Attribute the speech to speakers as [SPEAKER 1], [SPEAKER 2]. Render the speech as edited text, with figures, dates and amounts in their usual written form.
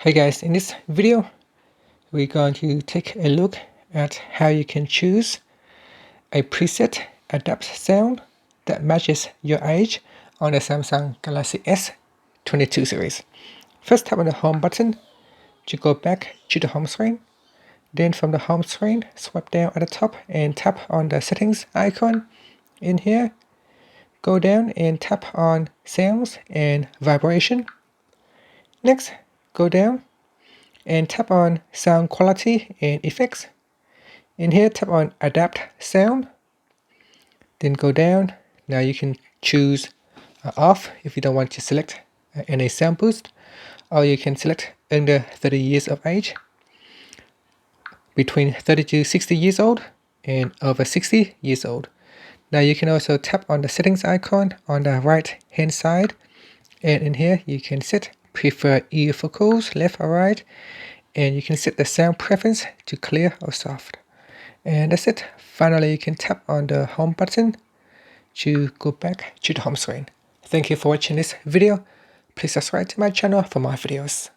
[SPEAKER 1] Hey guys, in this video we're going to take a look at how you can choose a preset adapt sound that matches your age on the Samsung Galaxy S22 series. First, tap on the home button to go back to the home screen. Then from the home screen, swipe down at the top and tap on the settings icon. In here, go down and tap on sounds and vibration. Next, go down and tap on sound quality and effects. In here, tap on adapt sound, then go down. Now you can choose off if you don't want to select any sound boost, or you can select under 30 years of age, between 30 to 60 years old, and over 60 years old. Now you can also tap on the settings icon on the right hand side, and in here you can set prefer ear vocals, left or right, and you can set the sound preference to clear or soft. And that's it. Finally, you can tap on the home button to go back to the home screen. Thank you for watching this video. Please subscribe to my channel for more videos.